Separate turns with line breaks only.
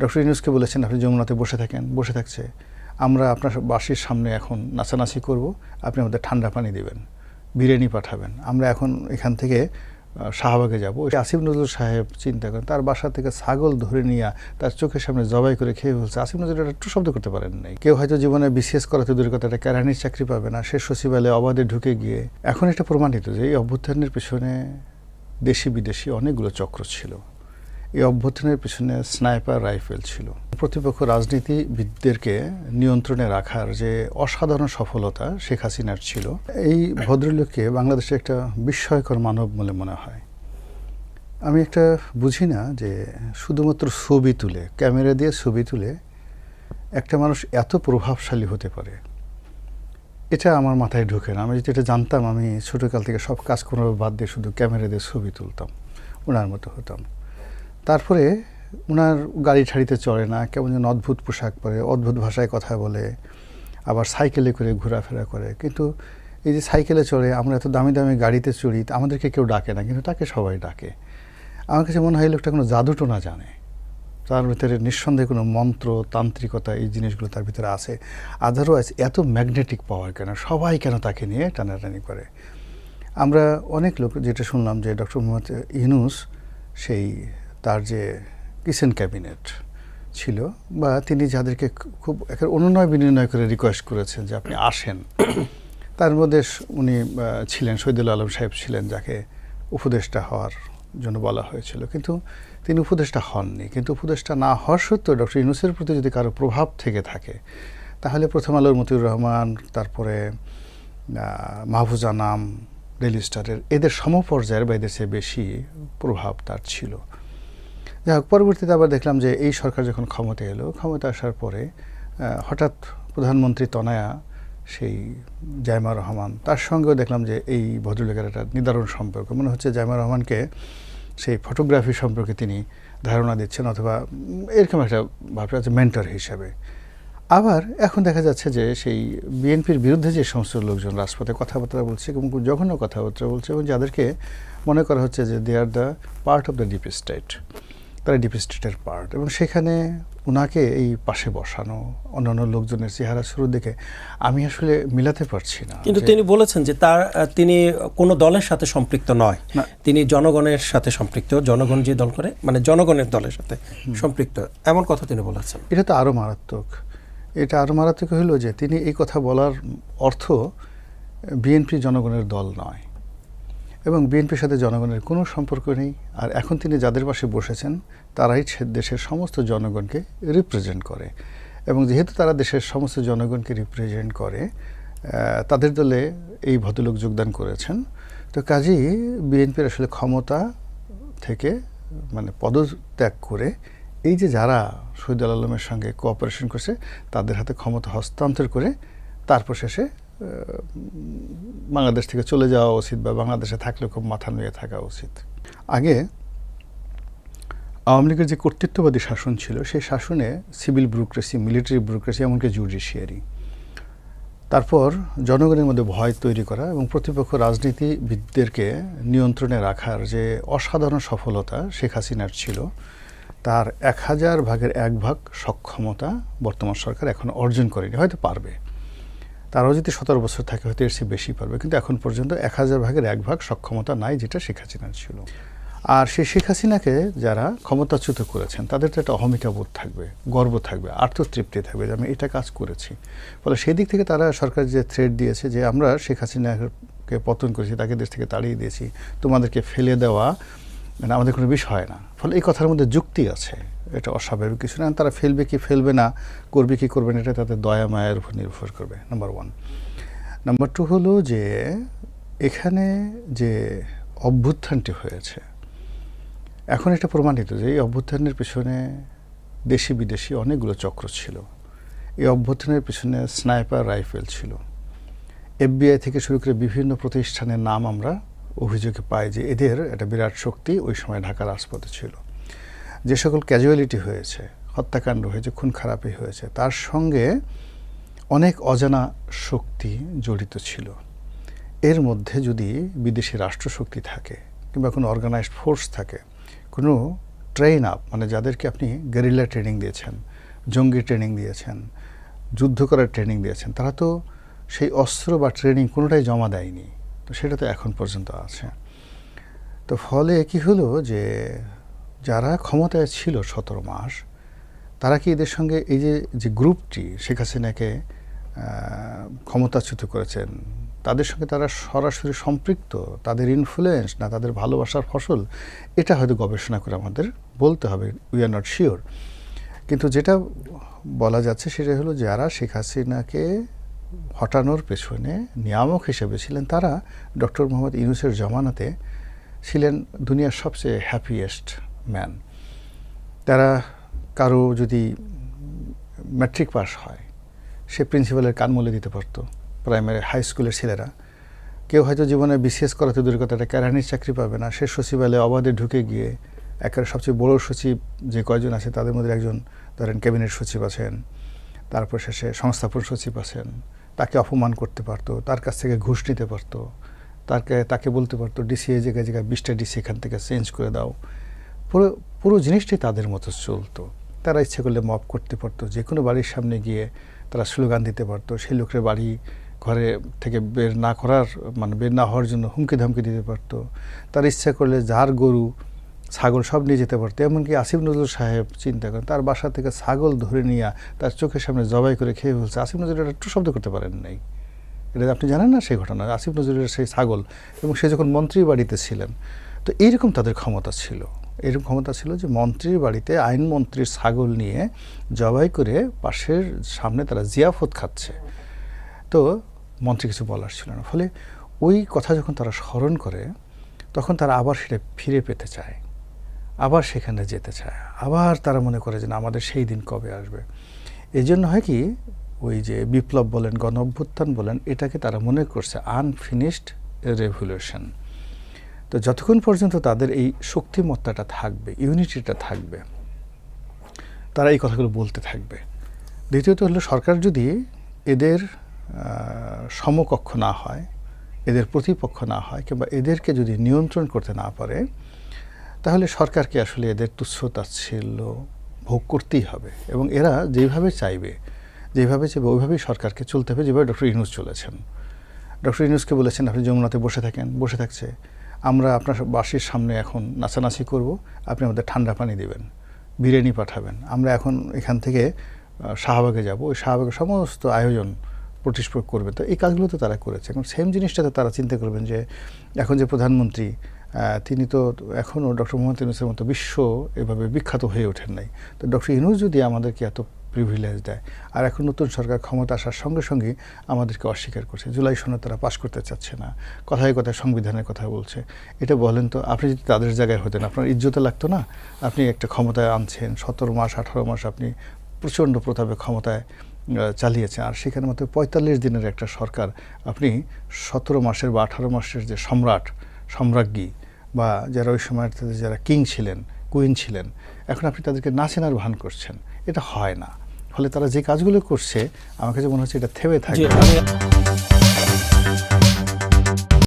Doctor ইউনূসকে বলেছেন আপনি যমুনাতে বসে থাকেন, বসে থাকছে, আমরা আপনার বাসির সামনে এখন নাচানাচি করব, আপনি আমাদের ঠান্ডা পানি দেবেন, বিরিয়ানি পাঠাবেন, আমরা এখন এখান থেকে শাহবাগে যাব। আসিফ নজরুল সাহেব চিন্তা করেন, তার বাসা থেকে ছাগল ধরে নিয়ে তার চোখের সামনে জবাই করে খেয়ে ফেলছে। আসিফ নজরুল একটু শব্দ করতে পারেন নাই। কেউ হয়তো জীবনে বিসিএস করাতে দূরের কথা, একটা কেরানির চাকরি পাবে না, সে সচিবালয়ে অবাধে ঢুকে গিয়ে। এখন এটা প্রমাণিত যে এই অভ্যুত্থানের পেছনে দেশি বিদেশি অনেকগুলো চক্র ছিল। এই অভ্যুত্থানের পিছনে স্নাইপার রাইফেল ছিল। প্রতিপক্ষ রাজনীতিবিদদেরকে নিয়ন্ত্রণে রাখার যে অসাধারণ সফলতা শেখ হাসিনার ছিল, এই ভদ্রলোককে বাংলাদেশে একটা বিস্ময়কর মানব বলে মনে হয়। আমি একটা বুঝি না যে শুধুমাত্র ছবি তুলে, ক্যামেরা দিয়ে ছবি তুলে একটা মানুষ এত প্রভাবশালী হতে পারে, এটা আমার মাথায় ঢোকে না। আমি যদি এটা জানতাম, আমি ছোটোকাল থেকে সব কাজকর্ম বাদ দিয়ে শুধু ক্যামেরা দিয়ে ছবি তুলতাম, ওনার মতো হতাম। তারপরে ওনার গাড়ি ঠাড়িতে চড়ে না, কেমন যেন অদ্ভুত পোশাক পরে, অদ্ভুত ভাষায় কথা বলে, আবার সাইকেলে করে ঘোরাফেরা করে। কিন্তু এই যে সাইকেলে চড়ে, আমরা এত দামি দামি গাড়িতে চড়ি, আমাদেরকে কেউ ডাকে না, কিন্তু তাকে সবাই ডাকে। আমার কাছে মনে হয় লোকটা কোনো জাদুটোনা জানে, তার ভিতরে নিঃসন্দেহে কোনো মন্ত্র, তান্ত্রিকতা, এই জিনিসগুলো তার ভিতরে আছে। আদারওয়াইজ এত ম্যাগনেটিক পাওয়ার কেন, সবাই কেন তাকে নিয়ে টানাটানি করে? আমরা অনেক লোক যেটা শুনলাম যে ডক্টর মোহাম্মদ ইউনূস সেই তার যে কিচেন ক্যাবিনেট ছিল, বা তিনি যাদেরকে খুব অনুনয় বিনয় করে রিকোয়েস্ট করেছেন যে আপনি আসেন, তার মধ্যে উনি ছিলেন, শহীদুল আলম সাহেব ছিলেন, যাকে উপদেষ্টা হওয়ার জন্য বলা হয়েছিল, কিন্তু তিনি উপদেষ্টা হননি। কিন্তু উপদেষ্টা না হওয়ার সত্ত্বেও ডক্টর ইউনূসের প্রতি যদি কারো প্রভাব থেকে থাকে, তাহলে প্রথম আলোর মতিউর রহমান, তারপরে মাহফুজ আনাম, ডেইলি স্টারের, এদের সমপর্যায়ের বা এদের চেয়ে বেশি প্রভাব তার ছিল। যাই হোক, পরবর্তীতে আবার দেখলাম যে এই সরকার যখন ক্ষমতা এলো, ক্ষমতা আসার পরে হঠাৎ প্রধানমন্ত্রী তনয়া সেই জাইমা রহমান, তার সঙ্গেও দেখলাম যে এই ভদ্রলোকের একটা নিদারুণ সম্পর্ক। মনে হচ্ছে জাইমা রহমানকে সেই ফটোগ্রাফি সম্পর্কে তিনি ধারণা দিচ্ছেন, অথবা এরকম একটা ভাবনা আছে মেন্টর হিসাবে। আবার এখন দেখা যাচ্ছে যে সেই বিএনপির বিরুদ্ধে যে সমস্ত লোকজন রাজপথে কথাবার্তা বলছে এবং জঘন্য কথাবার্তা বলছে, এবং যাদেরকে মনে করা হচ্ছে যে they are the part of the deep state, তারা ডিপ স্টেটের পার্ট, এবং সেখানে ওনাকে এই পাশে বসানো, অন্যান্য লোকজনের চেহারা শুরু দেখে আমি আসলে মিলাতে পারছি না।
কিন্তু তিনি বলেছেন যে তিনি কোনো দলের সাথে সম্পৃক্ত নয়, তিনি জনগণের সাথে সম্পৃক্ত, জনগণ যে দল করে মানে জনগণের দলের সাথে সম্পৃক্ত, এমন কথা তিনি বলেছেন।
এটা তো আরও মারাত্মক। এটা আরও মারাত্মক হলো যে তিনি এই কথা বলার অর্থ বিএনপি জনগণের দল নয়, এবং বিএনপির সাথে জনগণের কোনো সম্পর্ক নেই। আর এখন তিনি যাদের পাশে বসেছেন তারাই দেশের সমস্ত জনগণকে রিপ্রেজেন্ট করে, এবং যেহেতু তারা দেশের সমস্ত জনগণকে রিপ্রেজেন্ট করে, তাদের দলে এই ভদ্রলোক যোগদান করেছেন। তো কাজেই বিএনপির আসলে ক্ষমতা থেকে মানে পদত্যাগ করে এই যে যারা শহীদুল আলমের সঙ্গে কোঅপারেশন করছে তাদের হাতে ক্ষমতা হস্তান্তর করে তারপর শেষে বাংলাদেশ থেকে চলে যাওয়া উচিত, বা বাংলাদেশে থাকলে খুব মাথা নুয়ে থাকা উচিত। আগে আওয়ামী লীগের যে কর্তৃত্ববাদী শাসন ছিল, সেই শাসনে সিভিল ব্যুরোক্রেসি, মিলিটারি ব্যুরোক্রেসি, এমনকি জুডিশিয়ারি, তারপর জনগণের মধ্যে ভয় তৈরি করা এবং প্রতিপক্ষ রাজনীতিবিদদেরকে নিয়ন্ত্রণে রাখার যে অসাধারণ সফলতা শেখ হাসিনার ছিল, তার 1000 ভাগের 1 ভাগ সক্ষমতা বর্তমান সরকার এখন অর্জন করেনি। হয়তো পারবে, তারাও যদি 17 বছর থাকে হয়তো এর চেয়ে বেশি পারবে, কিন্তু এখন পর্যন্ত 1000 ভাগের 1 ভাগ সক্ষমতা নাই, যেটা শেখ হাসিনার ছিল। আর সেই শেখ হাসিনাকে যারা ক্ষমতাচ্যুত করেছেন তাদের তো একটা অহমিকা বোধ থাকবে, গর্ব থাকবে, আত্মতৃপ্তি থাকবে যে আমি এটা কাজ করেছি। ফলে সেই দিক থেকে তারা সরকার যে থ্রেট দিয়েছে যে আমরা শেখ হাসিনাকে পতন করেছি, তাকে দেশ থেকে তাড়িয়ে দিয়েছি, তোমাদেরকে ফেলে দেওয়া মানে আমাদের কোনো বিষয় না। ফলে এই কথার মধ্যে যুক্তি আছে, এটা অস্বাভাবিক কিছু না। তারা ফেলবে কি ফেলবে না, করবে কি করবে না, এটা তাদের দয়া মায়ের উপর নির্ভর করবে, নাম্বার 1। নাম্বার 2 হলো যে এখানে যে অভ্যুত্থানটি হয়েছে, এখন এটা প্রমাণিত যে এই অভ্যুত্থানের পিছনে দেশি বিদেশি অনেকগুলো চক্র ছিল। এই অভ্যুত্থানের পিছনে স্নাইপার রাইফেল ছিল। FBI থেকে শুরু করে বিভিন্ন প্রতিষ্ঠানের নাম আমরা অভিযোগে পাই যে এদের একটা বিরাট শক্তি ওই সময় ঢাকার রাজপথে ছিল। যে সকল ক্যাজুয়ালিটি হয়েছে, হত্যাকাণ্ড হয়েছে, খুন খারাপি হয়েছে, তার সঙ্গে অনেক অজানা শক্তি জড়িত ছিল। এর মধ্যে যদি বিদেশি রাষ্ট্রশক্তি থাকে কিংবা কোনো অর্গানাইজড ফোর্স থাকে, কোনো ট্রেন আপ, মানে যাদেরকে আপনি গেরিলা ট্রেনিং দিয়েছেন, জঙ্গি ট্রেনিং দিয়েছেন, যুদ্ধ করার ট্রেনিং দিয়েছেন, তারা তো সেই অস্ত্র বা ট্রেনিং কোনোটাই জমা দেয়নি। তো সেটা তো এখন পর্যন্ত আছে। তো ফলে কি হলো যে যারা ক্ষমতায় ছিল 17 মাস, তারা কি এদের সঙ্গে এই যে গ্রুপটি শেখ হাসিনাকে ক্ষমতাচ্যুত করেছেন, তাদের সঙ্গে তারা সরাসরি সম্পৃক্ত, তাদের ইনফ্লুয়েন্স না তাদের ভালোবাসার ফসল, এটা হয়তো গবেষণা করে আমাদের বলতে হবে, উই আর নট শিওর। কিন্তু যেটা বলা যাচ্ছে সেটা হলো যারা শেখ হাসিনাকে হটানোর পেছনে নিয়ামক হিসেবে ছিলেন, তারা ডক্টর মোহাম্মদ ইউনূসের জমানাতে ছিলেন দুনিয়ার সবচেয়ে হ্যাপিয়েস্ট ম্যান। তারা কারো যদি ম্যাট্রিক পাস হয়, সে প্রিন্সিপালের কান মলে দিতে পারতো। প্রাইমারি হাই স্কুলের ছেলেরা কেউ হয়তো জীবনে বিসিএস করাতে দূরের কথা, একটা কেরানির চাকরি পাবে না, সে সচিবালয়ে অবাধে ঢুকে গিয়ে একেবারে সবচেয়ে বড় সচিব যে কয়জন আছে তাদের মধ্যে একজন ধরেন ক্যাবিনেট সচিব আছেন, তারপর শেষে সংস্থাপন সচিব আছেন, তাকে অপমান করতে পারতো, তার কাছ থেকে ঘুষ নিতে পারতো, তাকে বলতে পারতো ডিসি এই জায়গায় 20টা ডিসি এখান থেকে চেঞ্জ করে দাও। পুরো জিনিসটাই তাদের মতো চলতো। তারা ইচ্ছে করলে মব করতে পারতো, যে কোনো বাড়ির সামনে গিয়ে তারা স্লোগান দিতে পারতো, সেই লোকের বাড়ি ঘরে থেকে বের না হওয়ার জন্য হুমকি ধামকি দিতে পারতো। তার ইচ্ছা করলে যার গরু ছাগল সব নিয়ে যেতে পারতো। এমনকি আসিফ নজরুল সাহেব চিন্তা করেন, তার বাসা থেকে ছাগল ধরে নিয়ে তার চোখের সামনে জবাই করে খেয়ে ফেলছে। আসিফ নজরুল এটা একটু শব্দ করতে পারেন নাই, এটা আপনি জানেন না সেই ঘটনা। আসিফ নজরুলের সেই ছাগল, এবং সে যখন মন্ত্রীর বাড়িতে ছিলেন। তো এইরকম তাদের ক্ষমতা ছিল, এরকম ক্ষমতা ছিল যে মন্ত্রীর বাড়িতে আইনমন্ত্রীর ছাগল নিয়ে জবাই করে পাশের সামনে তারা জিয়াফত খাচ্ছে। তো মন্ত্রী কিছু বলার ছিল না। ফলে ওই কথা যখন তারা স্মরণ করে, তখন তারা আবার সেটা ফিরে পেতে চায়, আবার সেখানে যেতে চায়, আবার তারা মনে করে যে না, আমাদের সেই দিন কবে আসবে। এই জন্য হয় কি, ওই যে বিপ্লব বলেন, গণ অভ্যুত্থান বলেন, এটাকে তারা মনে করছে আনফিনিশড রেভলিউশন। তো যতক্ষণ পর্যন্ত তাদের এই শক্তিমত্তাটা থাকবে, ইউনিটিটা থাকবে, তারা এই কথাগুলো বলতে থাকবে। দ্বিতীয়ত হলো, সরকার যদি এদের সমকক্ষ না হয়, এদের প্রতিপক্ষ না হয়, কিংবা এদেরকে যদি নিয়ন্ত্রণ করতে না পারে, তাহলে সরকারকে আসলে এদের তুচ্ছ-তাচ্ছিল্য ভোগ করতেই হবে। এবং এরা যেভাবে চাইবে ওইভাবেই সরকারকে চলতে হবে, যেভাবে ডক্টর ইউনূস চলেছেন। ডক্টর ইউনূসকে বলেছেন আপনি যমুনাতে বসে থাকছে, আমরা আপনার বাসির সামনে এখন নাচানাচি করব, আপনি আমাদের ঠান্ডা পানি দেবেন, বিরিয়ানি পাঠাবেন, আমরা এখন এখান থেকে শাহবাগে যাব, ওই শাহবাগের সমস্ত আয়োজন প্রতিষ্ঠা করবে। তো এই কাজগুলো তো তারা করেছে। এখন সেম জিনিসটা তো তারা চিন্তা করবেন যে এখন যে প্রধানমন্ত্রী, তিনি তো এখনও ডক্টর মোহাম্মদ ইউনূসের মতো বিশ্ব এভাবে বিখ্যাত হয়ে ওঠেন নাই। তো ডক্টর ইউনূস যদি আমাদেরকে এত প্রিভিলেজ দেয়, আর এখন নতুন সরকার ক্ষমতা আসার সঙ্গে সঙ্গেই আমাদেরকে অস্বীকার করছে, জুলাই সনদ তারা পাশ করতে চাচ্ছে না, কথায় কথায় সংবিধানের কথা বলছে। এটা বলেন তো, আপনি যদি তাদের জায়গায় হতেন, আপনার ইজ্জতে লাগতো না? আপনি একটা ক্ষমতায় আনছেন, 17 মাস 18 মাস আপনি প্রচণ্ড প্রতাপে ক্ষমতায় চালিয়েছেন, আর সেখানে মাত্র 45 দিনের একটা সরকার আপনি 17 মাসের বা 18 মাসের যে সম্রাজ্ঞী বা যারা ওই সময় যারা কিং ছিলেন, কুইন ছিলেন, এখন আপনি তাদেরকে না চেনার ভান করছেন। এটা হয় না। ফলে তারা যে কাজগুলো করছে, আমার কাছে মনে হচ্ছে এটা থেমে থাকবে।